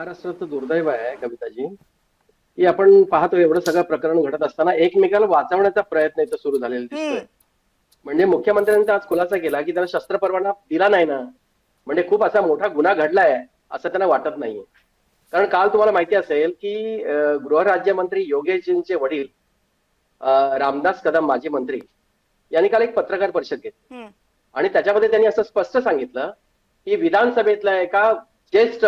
महाराष्ट्राचं दुर्दैव आहे कविताजी, की आपण पाहतो एवढं सगळं प्रकरण घडत असताना एकमेकाला वाचवण्याचा प्रयत्न इथं सुरू झालेला दिसतोय. हम्म. म्हणजे मुख्यमंत्र्यांचा आज खुलासा केला की त्याला शस्त्र परवाना दिला नाही ना, म्हणजे खूप असा मोठा गुन्हा घडलाय असं त्यांना वाटत नाहीये. कारण काल तुम्हाला माहिती असेल की गृहराज्यमंत्री योगेशजींचे वडील रामदास कदम माजी मंत्री यांनी काल एक पत्रकार परिषद घेतली हम्म. आणि त्याच्यामध्ये त्यांनी असं स्पष्ट सांगितलं की विधानसभेतल्या एका ज्येष्ठ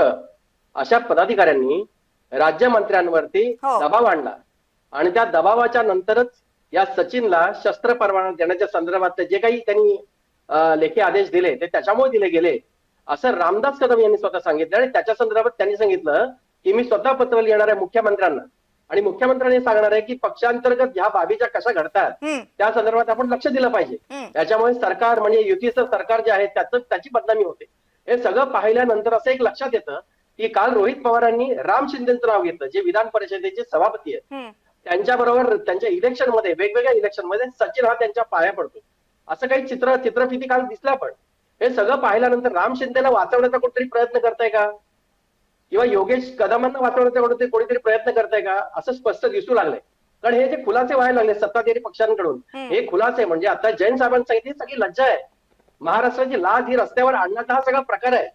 अशा पदाधिकाऱ्यांनी राज्यमंत्र्यांवरती हो. दबाव आणला आणि त्या दबावाच्या नंतरच या सचिनला शस्त्र परवाना देण्याच्या संदर्भात जे काही त्यांनी लेखी आदेश दिले ते त्याच्यामुळे दिले गेले असं रामदास कदम यांनी स्वतः सांगितलं. आणि त्याच्या संदर्भात त्यांनी सांगितलं की मी स्वतः पत्र लिहिणार आहे मुख्यमंत्र्यांना आणि मुख्यमंत्र्यांनी सांगणार आहे की पक्षांतर्गत ह्या बाबी ज्या कशा घडतात हम्म. त्या संदर्भात आपण लक्ष दिलं पाहिजे. हम्म. त्याच्यामुळे सरकार म्हणजे युतीचं सरकार जे आहे त्याची बदनामी होते. हे सगळं पाहिल्यानंतर असं एक लक्षात येतं की काल रोहित पवारांनी राम शिंदेचं नाव घेतलं, जे विधान परिषदेचे सभापती आहेत. हम्म. त्यांच्याबरोबर त्यांच्या इलेक्शनमध्ये वेगवेगळ्या इलेक्शनमध्ये सचिन हा त्यांच्या पाया पडतो असं काही चित्रफिती काल दिसला. पण हे सगळं पाहिल्यानंतर राम शिंदेला वाचवण्याचा कोणतरी प्रयत्न करताय का किंवा योगेश कदमांना वाचवण्याचा कोणीतरी प्रयत्न करताय का असं स्पष्ट दिसू लागलंय. कारण हे जे खुलासे व्हायला लागले सत्ताधारी पक्षांकडून, हे खुलासे म्हणजे आता जैन साहेबांनी सांगितली सगळी लज्जा आहे. महाराष्ट्राची लाज ही रस्त्यावर आणण्याचा हा सगळा प्रकार आहे.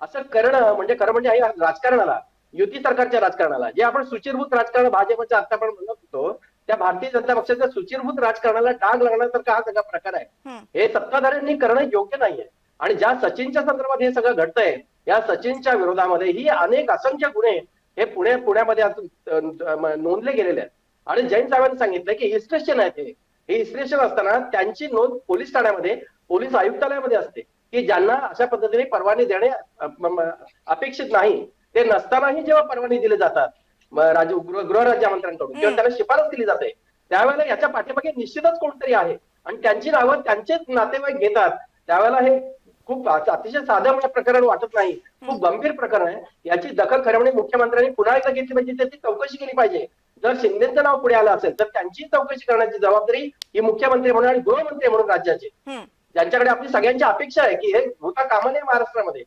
असं करणं म्हणजे खरं म्हणजे हे राजकारणाला, युती सरकारच्या राजकारणाला, जे आपण सुचिरभूत राजकारण भाजपचं आता आपण म्हणत होतो त्या भारतीय जनता पक्षाच्या सुचिरभूत राजकारणाला डाग लागण्यासारखा हा सगळा प्रकार आहे. हे सत्ताधाऱ्यांनी करणं योग्य नाहीये. आणि ज्या सचिनच्या संदर्भात हे सगळं घडतंय, या सचिनच्या विरोधामध्ये ही अनेक असंख्य गुन्हे हे पुण्यामध्ये नोंदले गेलेले आहेत. आणि जैन साहेबांनी सांगितलं की हिस्ट्रेशन आहे ते, हे हिस्ट्रेशन असताना त्यांची नोंद पोलीस ठाण्यामध्ये, पोलीस आयुक्तालयामध्ये असते की ज्यांना अशा पद्धतीने परवाने देणे अपेक्षित नाही, ते नसतानाही जेव्हा परवाने दिले जातात गृहराज्यमंत्र्यांकडून किंवा त्याला शिफारस केली जाते, त्यावेळेला याच्या पाठीमागे निश्चितच कोणतरी आहे आणि त्यांची नावं त्यांचेच नातेवाईक घेतात. त्यावेळेला हे खूप अतिशय साधं प्रकरण वाटत नाही, खूप गंभीर प्रकरण आहे. याची दखल खरं म्हणजे मुख्यमंत्र्यांनी पुन्हा एकदा घेतली पाहिजे, त्याची चौकशी केली पाहिजे. जर शिंदेचं नाव पुढे आलं असेल तर त्यांची चौकशी करण्याची जबाबदारी ही मुख्यमंत्री म्हणून आणि गृहमंत्री म्हणून राज्याची, ज्यांच्याकडे आपली सगळ्यांची अपेक्षा आहे की हे होता कामा नये महाराष्ट्रामध्ये.